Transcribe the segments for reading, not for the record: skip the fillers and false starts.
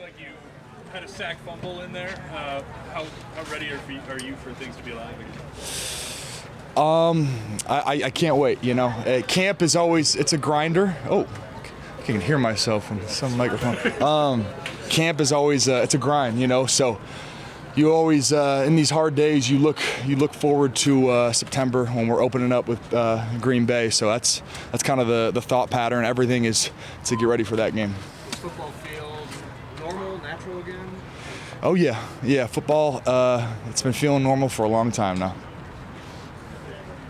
like you had a sack fumble in there. How ready are you for things to be alive again? I can't wait, you know. Camp is always, it's a grinder. Oh, I can hear myself on some microphone. Camp is always, it's a grind, you know, so you always, in these hard days, you look forward to September when we're opening up with Green Bay, so that's kind of the thought pattern. Everything is to get ready for that game. Is football field normal, natural again? Oh yeah, football, it's been feeling normal for a long time now.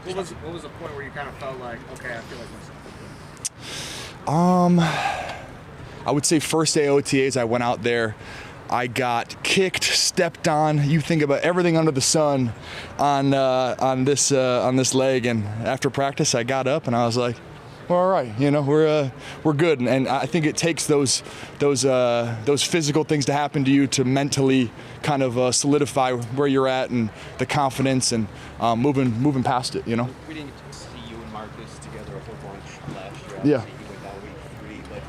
What was the point where you kind of felt like, okay, I feel like myself? I would say first day OTAs, I went out there, I got kicked, stepped on. You think about everything under the sun on this leg, and after practice, I got up and I was like, well, all right, you know, we're good. And I think it takes those physical things to happen to you to mentally kind of solidify where you're at and the confidence and moving past it, you know. We didn't get to see you and Marcus together a whole bunch last year. Yeah. Obviously, you went down week 3, but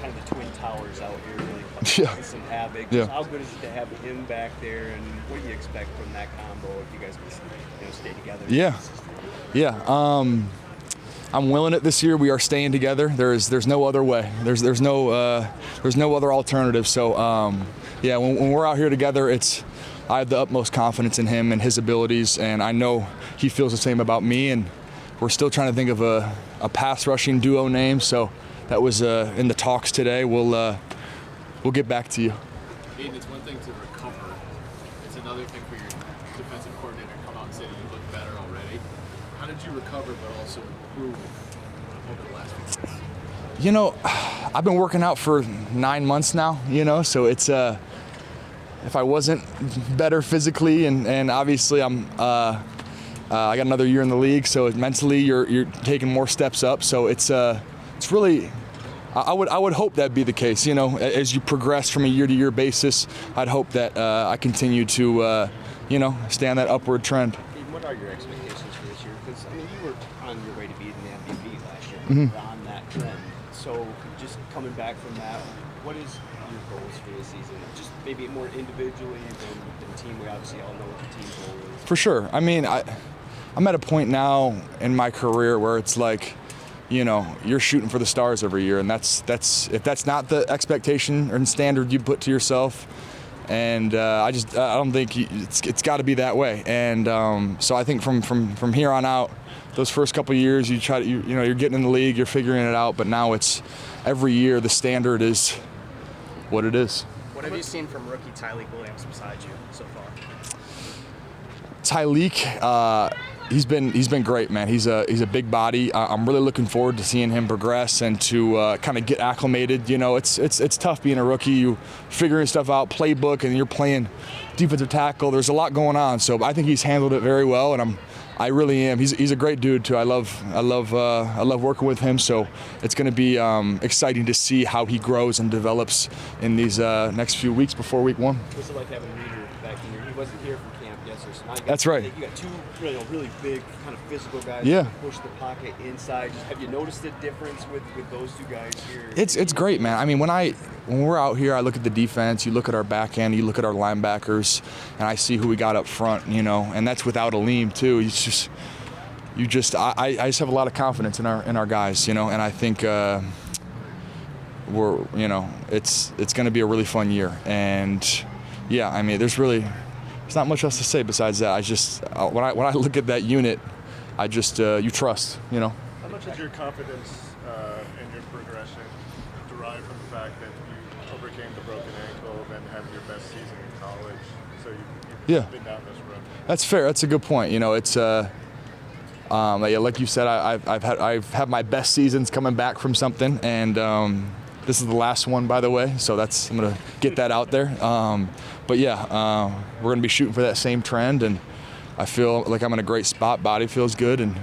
kind of the Twin Towers out here really causing some havoc. Yeah. How good is it to have him back there, and what do you expect from that combo if you guys can stay together? Yeah. I'm willing it this year. We are staying together. There's no other way. There's no other alternative. So yeah, when we're out here together, I have the utmost confidence in him and his abilities, and I know he feels the same about me. And we're still trying to think of a pass rushing duo name. So that was in the talks today. We'll get back to you. Aidan, it's one thing to recover. It's another thing for your defensive coordinator to come out and say that you look better already. How did you recover but also improve over the last few months? You know, I've been working out for 9 months now, you know, so it's if I wasn't better physically and obviously I got another year in the league, so mentally you're taking more steps up, so it's really, I would hope that'd be the case, you know, as you progress from a year-to-year basis. I'd hope that I continue to you know, stay on that upward trend. What are your expectations for this year? Because, I mean, you were on your way to being the MVP last year. Mm-hmm. You were on that trend. So, just coming back from that, what is your goals for this season? Just maybe more individually than the team. We obviously all know what the team goal is. For sure. I mean, I'm at a point now in my career where it's like, you know, you're shooting for the stars every year, and that's if that's not the expectation or standard you put to yourself, and I don't think it's got to be that way. And so I think from here on out, those first couple of years, you try to you know, you're getting in the league, you're figuring it out, but now it's every year the standard is what it is. What have you seen from rookie Tyleek Williams beside you so far? Tyleek, he's been great, man. He's a big body. I'm really looking forward to seeing him progress and to kind of get acclimated. You know, it's tough being a rookie. You figuring stuff out, playbook, and you're playing defensive tackle. There's a lot going on. So I think he's handled it very well, and I really am. He's a great dude too. I love working with him. So it's going to be exciting to see how he grows and develops in these next few weeks before week 1. What's it like having Reader back in here? He wasn't here for camp yesterday. So now That's right. You got two really big, kind of physical guys. Yeah. Who can push the pocket inside. Have you noticed the difference with those two guys here? It's great, man. I mean, when we're out here, I look at the defense, you look at our back end, you look at our linebackers, and I see who we got up front, you know, and that's without Aleem too. I just have a lot of confidence in our guys, you know, and I think we're, you know, it's going to be a really fun year. And yeah, I mean, there's not much else to say besides that. I just when I look at that unit, I just you trust, you know. How much is your confidence in your progression derived from the fact that you overcame the broken ankle, then had your best season in college, so you've been down this road? That's fair. That's a good point. You know, it's yeah, like you said, I've had my best seasons coming back from something, and this is the last one, by the way. So I'm gonna get that out there. But yeah, we're gonna be shooting for that same trend, and I feel like I'm in a great spot. Body feels good, and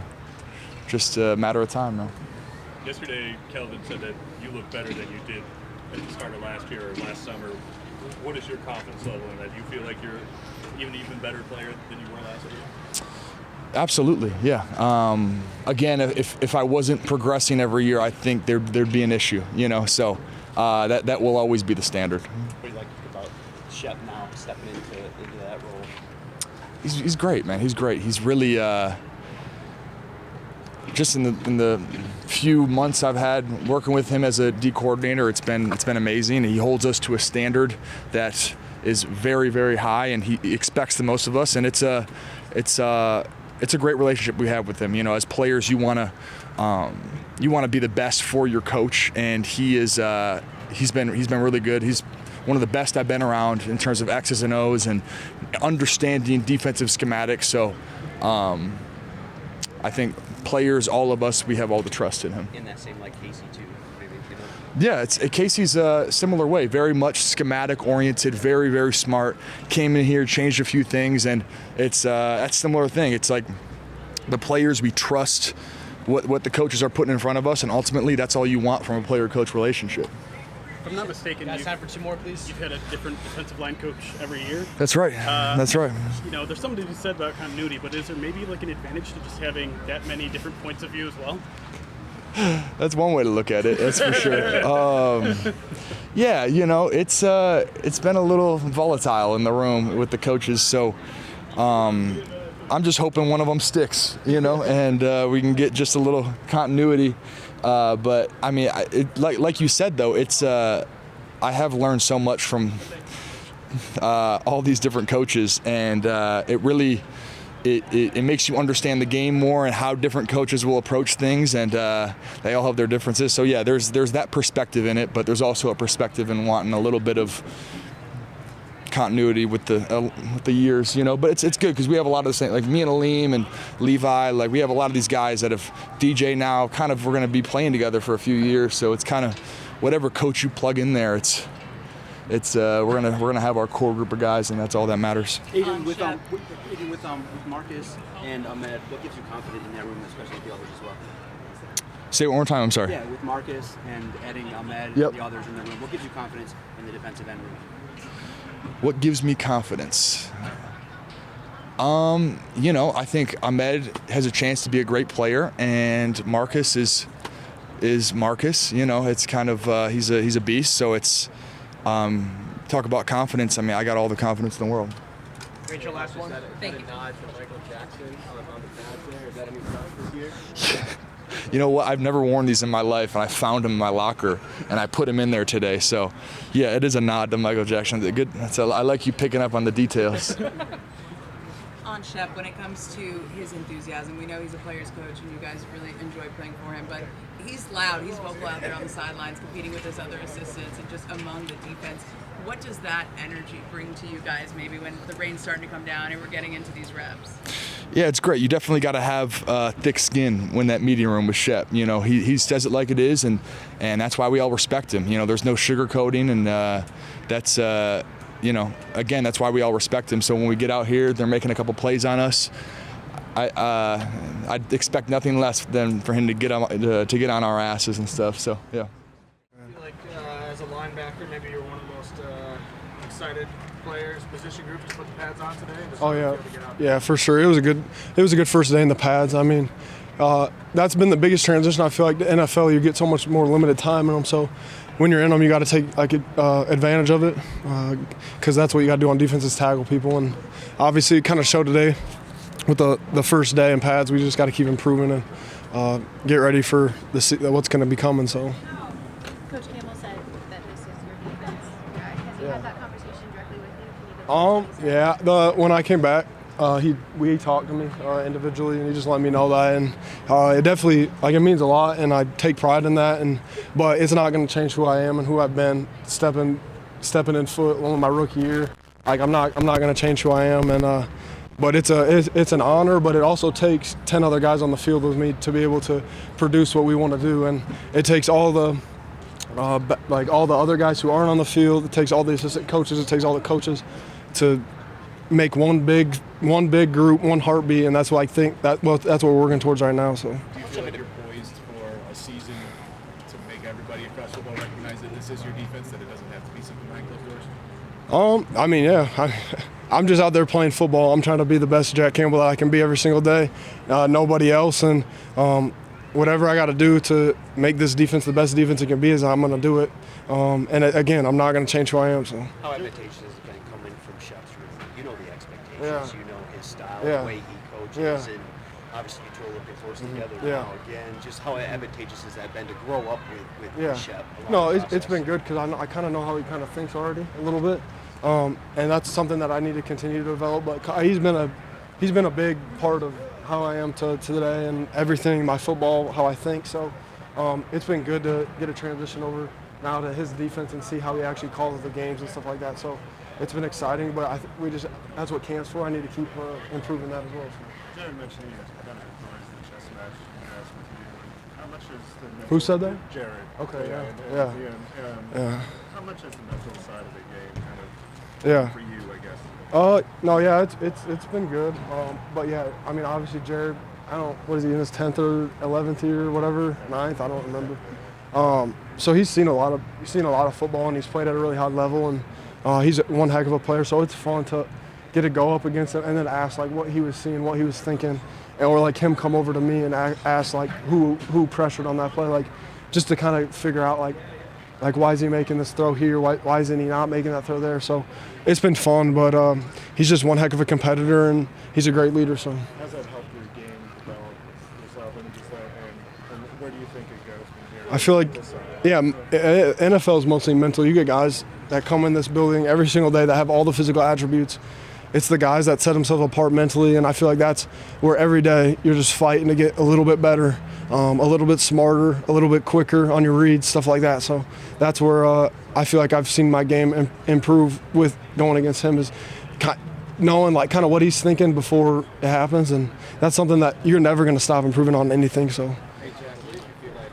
just a matter of time now. Yesterday, Kelvin said that you look better than you did at the start of last year or last summer. What is your confidence level in that? Do you feel like you're even better player than you were last year? Absolutely, yeah. Again, if I wasn't progressing every year, I think there'd be an issue, you know. So that will always be the standard. What do you like about Shep now stepping into that role? He's great, man. He's great. He's really just in the few months I've had working with him as a D coordinator, it's been amazing. He holds us to a standard that is very, very high, and he expects the most of us. And it's a great relationship we have with him. You know, as players, you want to be the best for your coach, and he's been really good. He's one of the best I've been around in terms of X's and O's and understanding defensive schematics. So I think players, all of us, we have all the trust in him. In that same like Casey too, maybe, you know? Yeah, Casey's a similar way, very much schematic oriented, very, very smart. Came in here, changed a few things, and it's that similar thing. It's like the players, we trust what the coaches are putting in front of us, and ultimately that's all you want from a player-coach relationship. If I'm not mistaken, Guys, time for two more, please. You've had a different defensive line coach every year. That's right. That's right. You know, there's something to be said about continuity, but is there maybe like an advantage to just having that many different points of view as well? That's one way to look at it. That's for sure. Yeah, you know, it's been a little volatile in the room with the coaches, so I'm just hoping one of them sticks, you know, and we can get just a little continuity. But I mean, like you said though, I have learned so much from all these different coaches, and it really it makes you understand the game more and how different coaches will approach things, and they all have their differences. So yeah, there's that perspective in it, but there's also a perspective in wanting a little bit of continuity with the years, you know. But it's good because we have a lot of the same, like me and Aleem and Levi, like we have a lot of these guys that have DJ now, kind of we're going to be playing together for a few years, so it's kind of whatever coach you plug in there, we're gonna have our core group of guys, and that's all that matters. Aidan, with Marcus and Ahmed, what gives you confidence in that room, especially with the others as well? Say it one more time, I'm sorry. Yeah, with Marcus and adding Ahmed, Yep. the others in that room, what gives you confidence in the defensive end room? What gives me confidence? You know, I think Ahmed has a chance to be a great player, and Marcus is Marcus. You know, it's kind of he's a beast. So it's talk about confidence. I mean, I got all the confidence in the world. Rachel, last one. Thank you. Nod to Michael Jackson on the pads there. Is that any tough this year? You know what? I've never worn these in my life, and I found them in my locker, and I put them in there today. So, yeah, it is a nod to Michael Jackson. Good. I like you picking up on the details. On Shep, when it comes to his enthusiasm, we know he's a player's coach, and you guys really enjoy playing for him, but he's loud, he's vocal out there on the sidelines, competing with his other assistants, and just among the defense. What does that energy bring to you guys, maybe when the rain's starting to come down and we're getting into these reps? Yeah, it's great. You definitely got to have thick skin when that meeting room with Shep. You know, he says it like it is, and that's why we all respect him. You know, there's no sugarcoating, and that's you know, again, that's why we all respect him. So when we get out here, they're making a couple plays on us. I'd expect nothing less than for him to get on our asses and stuff. So yeah. I feel like as a linebacker, maybe you're one of the most excited players, position group to put the pads on today. Oh yeah, yeah, for sure. It was a good first day in the pads. I mean, that's been the biggest transition. I feel like the NFL, you get so much more limited time in them. So when you're in them, you got to take advantage of it, because that's what you got to do on defense is tackle people. And obviously, it kind of showed today with the first day in pads. We just got to keep improving and get ready for what's going to be coming. So. Coach Campbell said that this is your defense. Has he had that conversation directly with you? Yeah. When I came back, he talked to me individually, and he just let me know that, and it definitely it means a lot, and I take pride in that. But it's not going to change who I am and who I've been stepping in foot on my rookie year. I'm not going to change who I am, and but it's an honor. But it also takes 10 other guys on the field with me to be able to produce what we want to do, and it takes all the all the other guys who aren't on the field. It takes all the assistant coaches. It takes all the coaches to make one big group, one heartbeat, and that's what I think that's what we're working towards right now. So. Do you feel like you're poised for a season to make everybody across football recognize that this is your defense, that it doesn't have to be something behind closed doors? I mean, yeah, I'm just out there playing football. I'm trying to be the best Jack Campbell that I can be every single day. Nobody else, and whatever I got to do to make this defense the best defense it can be is I'm going to do it. And again, I'm not going to change who I am. So. How advantageous has it been coming from Shep's room? You know the expectations. Yeah. You know his style, Yeah. the way he coaches, Yeah. and obviously you two are looking forward together Yeah. now again. Just how advantageous has that been to grow up with Shep? No, it's been good because I kind of know how he kind of thinks already a little bit, and that's something that I need to continue to develop. But he's been a big part of how I am to today and everything, my football, how I think. So it's been good to get a transition over now to his defense and see how he actually calls the games and stuff like that. So it's been exciting, but that's what camp's for. I need to keep improving that as well. So. Jared mentioned you kind of enjoys the chess match with you. How much is the mental, Who said that? Jared. Okay, Yeah. How much is the mental side of the game kind of for you, I guess? No, yeah, it's been good. But yeah, I mean, obviously Jared, what is he in his 10th or 11th year, whatever, 9th, I don't remember. So he's seen a lot of football and he's played at a really high level and he's one heck of a player. So it's fun to get to go up against him and then ask like what he was seeing, what he was thinking, or like him come over to me and ask like who pressured on that play, like just to kind of figure out like why is he making this throw here, why isn't he not making that throw there. So it's been fun, but he's just one heck of a competitor and he's a great leader. So how's that helped your game develop yourself and where do you think it goes from here? I feel like NFL is mostly mental. You get guys that come in this building every single day that have all the physical attributes. It's the guys that set themselves apart mentally, and I feel like that's where every day you're just fighting to get a little bit better, a little bit smarter, a little bit quicker on your reads, stuff like that. So that's where I feel like I've seen my game improve with going against him, is knowing like kind of what he's thinking before it happens, and that's something that you're never going to stop improving on anything. So. Hey, Jack, what did you feel like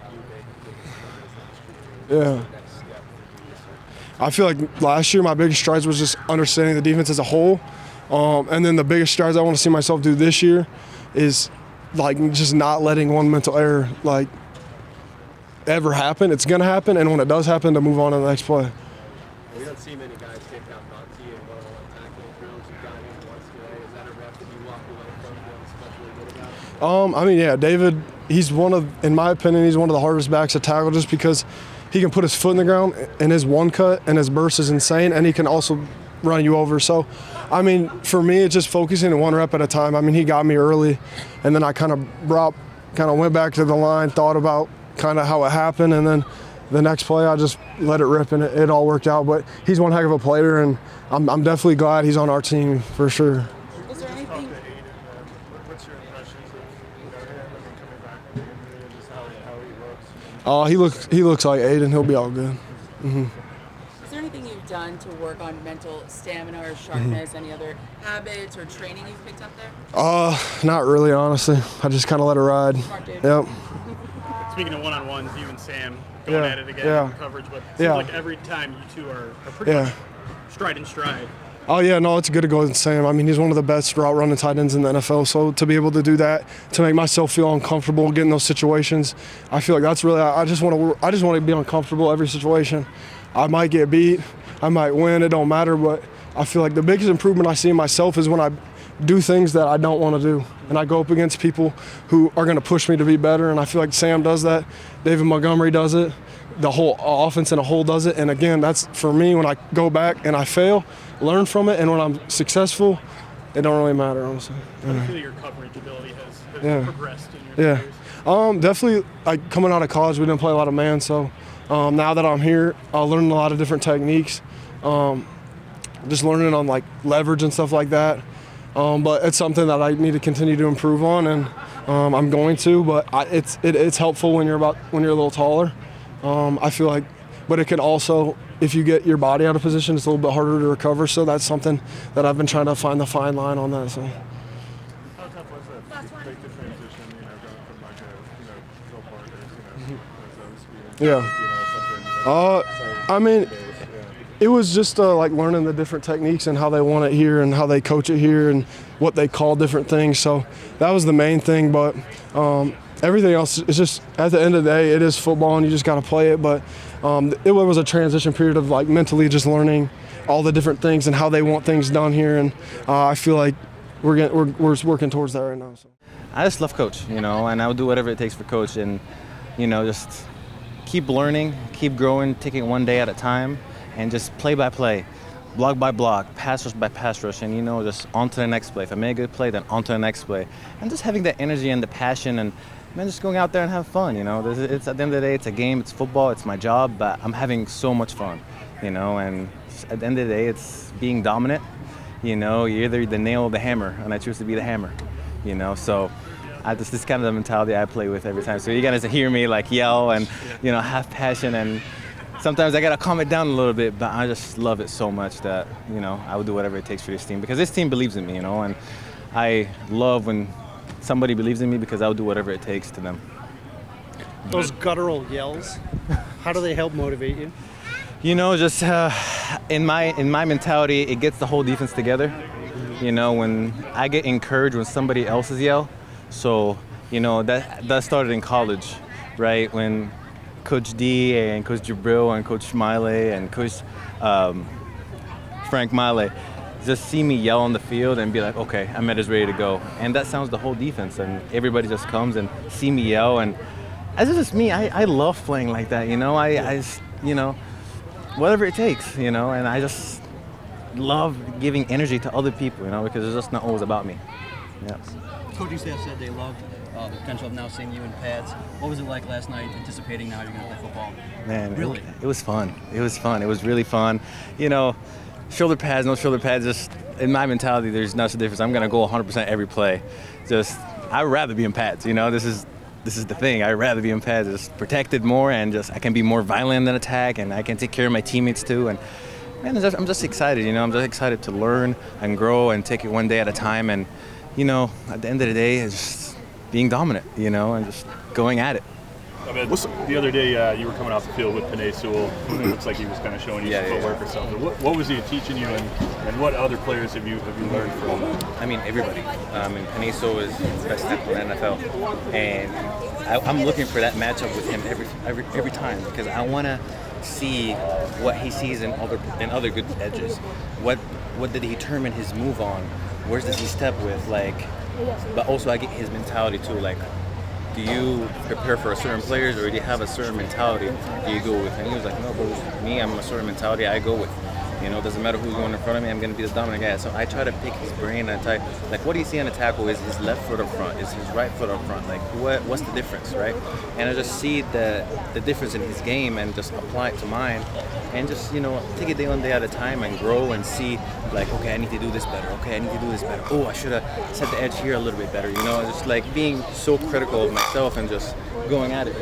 you made the Yeah. I feel like last year my biggest strides was just understanding the defense as a whole. And then the biggest strides I want to see myself do this year is like just not letting one mental error like ever happen. It's going to happen, and when it does happen, to move on to the next play. We don't see many guys take out Monty and one-on-one tackling drills. You got in once today. Is that a rep that you walk away from feeling especially good about? I mean, yeah, David, in my opinion, he's one of the hardest backs to tackle just because he can put his foot in the ground, and his one cut and his burst is insane, and he can also run you over. So, I mean, for me, it's just focusing one rep at a time. I mean, he got me early, and then I kind of went back to the line, thought about kind of how it happened, and then the next play I just let it rip, and it all worked out. But he's one heck of a player, and I'm definitely glad he's on our team for sure. Is there anything? What's your impressions of him coming back from the injury and just how he looks? He looks like Aidan. He'll be all good. Mm-hmm. Is there anything you've done to work on mental stamina or sharpness? Any other habits or training you've picked up there? Not really, honestly. I just kind of let it ride. Smart dude. Yep. Speaking of one-on-ones, you and Sam going at it again in coverage, but it seems Yeah. like every time you two are pretty much stride and stride. Oh, yeah, no, it's good to go with Sam. I mean, he's one of the best route running tight ends in the NFL. So to be able to do that, to make myself feel uncomfortable, get in those situations, I feel like that's really, I just want to be uncomfortable every situation. I might get beat, I might win, it don't matter, but I feel like the biggest improvement I see in myself is when I do things that I don't want to do. And I go up against people who are going to push me to be better, and I feel like Sam does that, David Montgomery does it, the whole offense in a whole does it. And again, that's for me, when I go back and I fail, learn from it, and when I'm successful, it don't really matter, honestly. I feel your coverage ability has progressed in your careers. Definitely, like coming out of college, we didn't play a lot of man, so now that I'm here, I'll learn a lot of different techniques, just learning on like leverage and stuff like that. But it's something that I need to continue to improve on, and I'm going to. But it's helpful when you're a little taller. I feel like, but it can also, if you get your body out of position, it's a little bit harder to recover. So that's something that I've been trying to find the fine line on that. So. How tough was that to make the transition, going from like Phil Parker's, Yeah. I mean, it was just like learning the different techniques and how they want it here and how they coach it here and what they call different things. So that was the main thing. But everything else is just, at the end of the day, it is football and you just got to play it. But it was a transition period of like mentally just learning all the different things and how they want things done here. And I feel like we're working towards that right now. So. I just love Coach, and I will do whatever it takes for Coach, and just keep learning, keep growing, take it one day at a time, and just play by play, block by block, pass rush by pass rush, and just on to the next play. If I make a good play, then on to the next play, and just having that energy and the passion, and just going out there and have fun. It's at the end of the day, it's a game, it's football, it's my job, but I'm having so much fun, and at the end of the day, it's being dominant. You're either the nail or the hammer, and I choose to be the hammer. So this is kind of the mentality I play with every time. So you guys hear me yell and have passion, and sometimes I gotta calm it down a little bit, but I just love it so much that I will do whatever it takes for this team, because this team believes in me, and I love when somebody believes in me, because I'll do whatever it takes to them. Those guttural yells, how do they help motivate you? Just in my mentality, it gets the whole defense together. When I get encouraged when somebody else's yell. So, that started in college, right? When Coach D and Coach Jabril and Coach Miley and Coach Frank Miley just see me yell on the field and be like, okay, I'm ready to go. And that sounds the whole defense, and everybody just comes and see me yell. And as it's just me, I love playing like that, I just, whatever it takes, and I just love giving energy to other people, because it's just not always about me. Yeah. Coaching staff said they loved the potential of now seeing you in pads. What was it like last night, anticipating now you're going to play football? Man, really? It was fun. It was fun. It was really fun. Shoulder pads, no shoulder pads, just in my mentality, there's no difference. I'm going to go 100% every play. I'd rather be in pads, This is the thing. I'd rather be in pads, just protected more, and just I can be more violent than attack, and I can take care of my teammates too. And man, I'm just excited. I'm just excited to learn and grow and take it one day at a time. And at the end of the day, it's just being dominant. And just going at it. The other day, you were coming off the field with Penei Sewell. It looks like he was kind of showing you some footwork or something. What was he teaching you, and what other players have you learned from? Everybody. Penei Sewell is the best tackle in the NFL, and I'm looking for that matchup with him every time, because I want to see what he sees in other good edges. What did he determine his move on? Where does he step with? But also I get his mentality too. Do you prepare for a certain players, or do you have a certain mentality do you go with? And he was like, no, bro, me, I'm a certain mentality I go with. Doesn't matter who's going in front of me, I'm going to be the dominant guy. So I try to pick his brain, and I try, what do you see on a tackle? Is his left foot up front? Is his right foot up front? What's the difference, right? And I just see the difference in his game and just apply it to mine, and just, take it day one day at a time and grow and see, okay, I need to do this better. Okay, I need to do this better. Oh, I should have set the edge here a little bit better, just being so critical of myself and just going at it,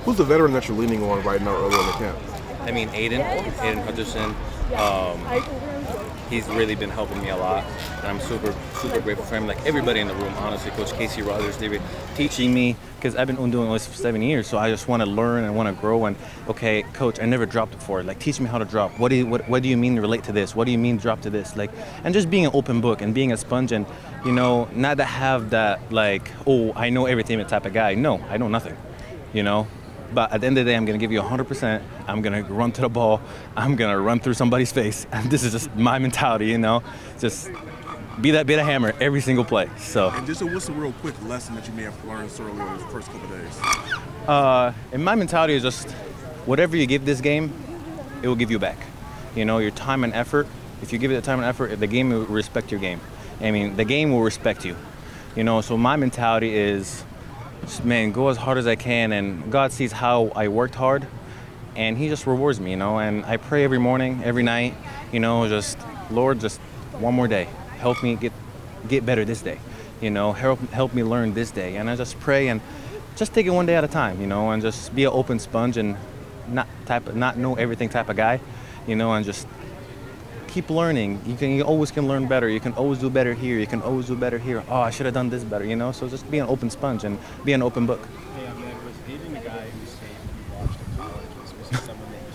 Who's the veteran that you're leaning on right now early in the camp? Aidan Hutchinson. He's really been helping me a lot, and I'm super grateful for him. Everybody in the room, honestly, Coach Casey Rogers, they've been teaching me, because I've been doing this for 7 years, so I just want to learn and want to grow. And okay, Coach, I never dropped before. Teach me how to drop. What do you mean relate to this? What do you mean drop to this? And just being an open book and being a sponge, and not to have that oh, I know everything type of guy. No, I know nothing. But at the end of the day, I'm going to give you 100%. I'm going to run to the ball. I'm going to run through somebody's face. And this is just my mentality, Just be that bit of hammer every single play. So. And just what's a real quick lesson that you may have learned so early in the first couple of days? And my mentality is just whatever you give this game, it will give you back. Your time and effort. If you give it the time and effort, the game will respect your game. The game will respect you. So my mentality is, man, go as hard as I can, and God sees how I worked hard, and He just rewards me, and I pray every morning, every night, just, Lord, just one more day, help me get better this day, help me learn this day, and I just pray and just take it one day at a time, and just be an open sponge and not know everything type of guy, and just keep learning. You always can learn better. You can always do better here. You can always do better here. Oh, I should have done this better, So just be an open sponge and be an open book. Hey, man, was Aidan a guy who saved you watched in college? Was he someone that you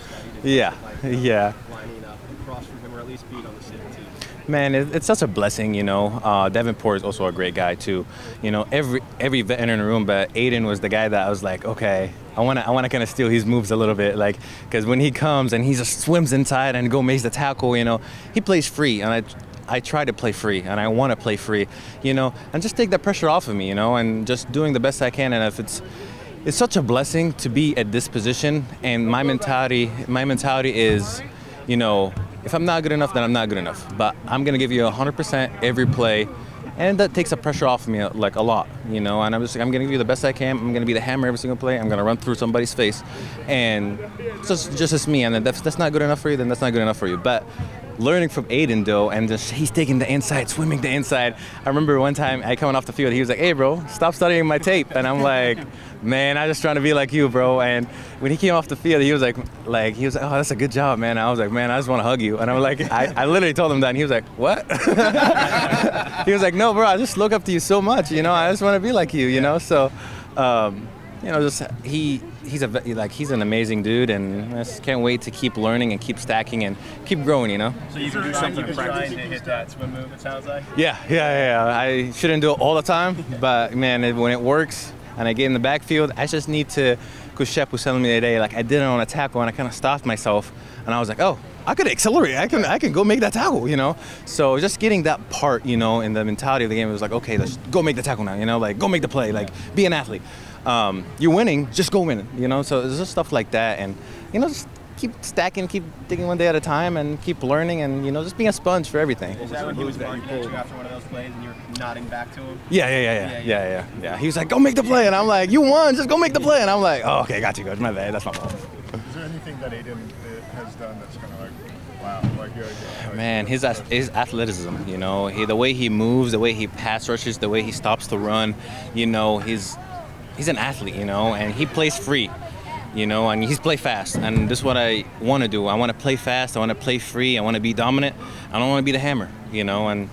studied? Yeah. Lining up across from him, or at least being on the same team? Man, it's such a blessing, Davenport is also a great guy too. Every veteran in the room, but Aidan was the guy that I was like, okay, I want to kind of steal his moves a little bit, because when he comes and he just swims inside and makes the tackle, he plays free, and I try to play free, and I want to play free, and just take that pressure off of me, and just doing the best I can. And if it's such a blessing to be at this position, and my mentality is, if I'm not good enough, then I'm not good enough. But I'm gonna give you 100% every play, and that takes the pressure off of me like a lot, And I'm just like, I'm gonna give you the best I can. I'm gonna be the hammer every single play. I'm gonna run through somebody's face, and just as me. And if that's not good enough for you, then that's not good enough for you. But learning from Aidan though, and just he's taking the inside, swimming the inside. I remember one time I coming off the field, he was like, "Hey, bro, stop studying my tape," and I'm like, "Man, I'm just trying to be like you, bro." And when he came off the field, he was like, "Oh, that's a good job, man." I was like, "Man, I just want to hug you," and I'm like, I literally told him that, and he was like, "What?" He was like, "No, bro, I just look up to you so much, I just want to be like you, So, just he's an amazing dude, and I just can't wait to keep learning and keep stacking and keep growing, So you can do something in practice to hit that swim move, it sounds like? Yeah. I shouldn't do it all the time, but man, when it works and I get in the backfield, I just need to, because Shep was telling me today, like I did it on a tackle and I kind of stopped myself, and I was like, oh, I could accelerate. I can go make that tackle, So just getting that part, in the mentality of the game, it was like, okay, let's go make the tackle now, like go make the play, like be an athlete. You're winning, just go win it, So there's just stuff like that, and just keep stacking, keep digging one day at a time, and keep learning, and just being a sponge for everything. Was that when he was barking at you after one of those plays, and you're nodding back to him? Yeah. He was like, go make the play, and I'm like, you won, just go make the play, and I'm like, oh, okay, got you, coach, my bad, that's my fault. Is there anything that Aidan has done that's kind of like, wow, Man, his athleticism, the way he moves, the way he pass rushes, the way he stops the run, he's an athlete, and he plays free, and he's play fast, and this is what I want to do. I want to play fast, I want to play free, I want to be dominant, I don't want to be the hammer, and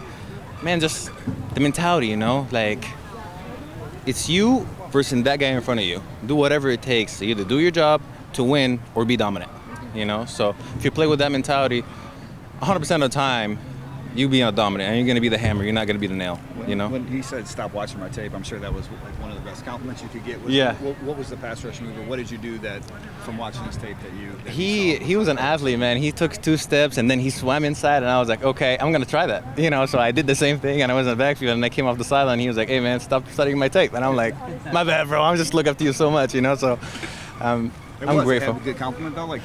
man, just the mentality, like it's you versus that guy in front of you. Do whatever it takes to either do your job to win or be dominant, So if you play with that mentality, 100% of the time, you be dominant, and you're going to be the hammer. You're not going to be the nail. When he said stop watching my tape, I'm sure that was one of the best compliments you could get. What was the pass rush move, or what did you do that from watching his tape that you? He was an athlete, man. He took 2 steps and then he swam inside, and I was like, okay, I'm going to try that. So I did the same thing, and I was in the backfield, and I came off the sideline. And he was like, hey, man, stop studying my tape, and I'm like, my bad, bro. I'm just look up to you so much, So. I'm grateful. A good compliment though, it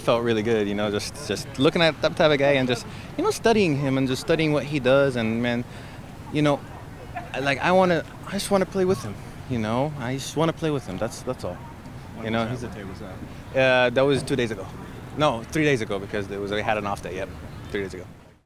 felt really good, just looking at that type of guy and just studying him and just studying what he does, and man, I just want to play with him, I just want to play with him. That's all. What day was that? That was 2 days ago. No, 3 days ago, because we had an off day. Yep, 3 days ago.